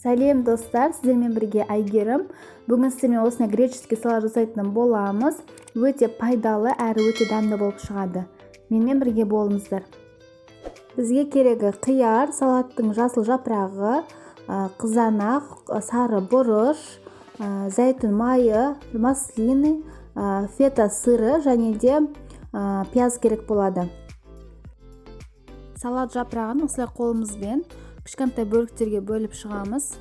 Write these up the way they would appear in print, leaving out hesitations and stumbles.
Сәлем достар, сіздермен бірге Айгерім. Бүгін сіздермен осындай греческий салат жасайтын боламыз. Өте пайдалы әрі өте дәмді болып шығады. Менімен бірге болыңыздар. Бізге керегі қияр, салаттың жасыл жапырағы, қызанақ, сары бұрыш, зәйтүн майы, маслины, фета сыры және де пияз керек болады. Салат жапырағын осылай қолымызбен кішкентай бөліктерге бөліп шығамыз.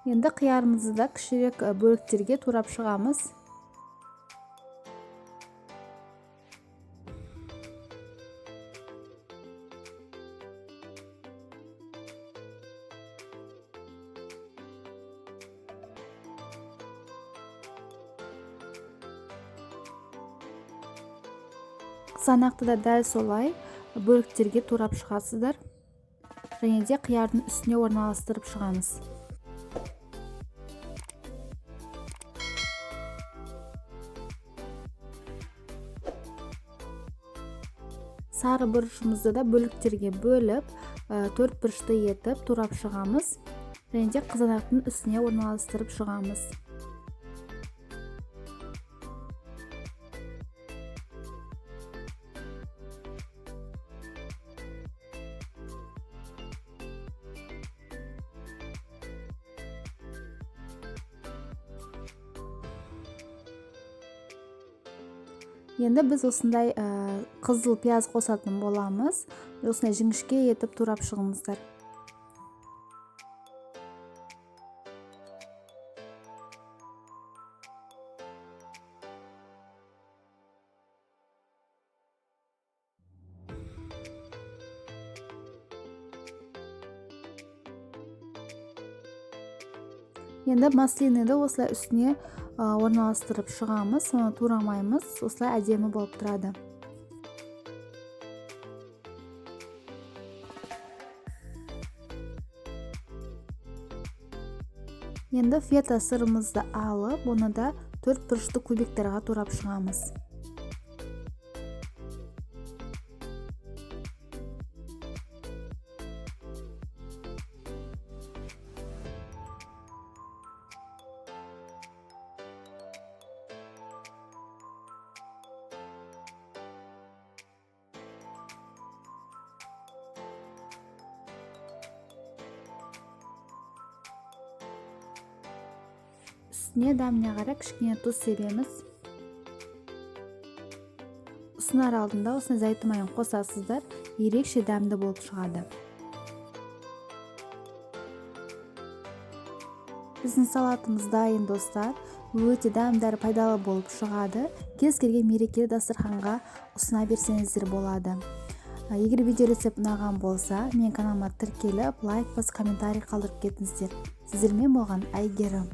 Енді қиярымызды да кішірек бөліктерге турап шығамыз. Қызанақты да дәл солай бөліктерге турап шығасыздар. Және де қиярдың үстіне орналастырып шығамыз. Сары бұрышымызды да бөліктерге бөліп, төрт бұрышты етіп турап шығамыз. Және де қызанақтың үстіне орналастырып шығамыз. Енді біз осындай қызыл пияз қосатын боламыз. Осындай жіңішке етіп турап шығыңыздар. Енді маслины осылай үстіне орналастырып шығамыз, соны турамаймыз, осылай әдемі болып тұрады. Енді фета сырымызды алып, оны да төрт бұрышты кубиктарға турап шығамыз. Үстіне дәміне қарай кішкене тұз себеміз. Ұсынар алдында осыны зәйтүн майын қосасыздар, ерекше дәмді болып шығады. Біздің салатымыз дайын достар. Өте дәмді әрі пайдалы болып шығады. Кез келген мерекелі дастарханға ұсына берсеңіздер болады. Егер видео рецепт ұнаған болса, менің каналыма тіркеліп, лайк басып комментарий қалдырып кетіңіздер. Сіздермен болған Айгерім.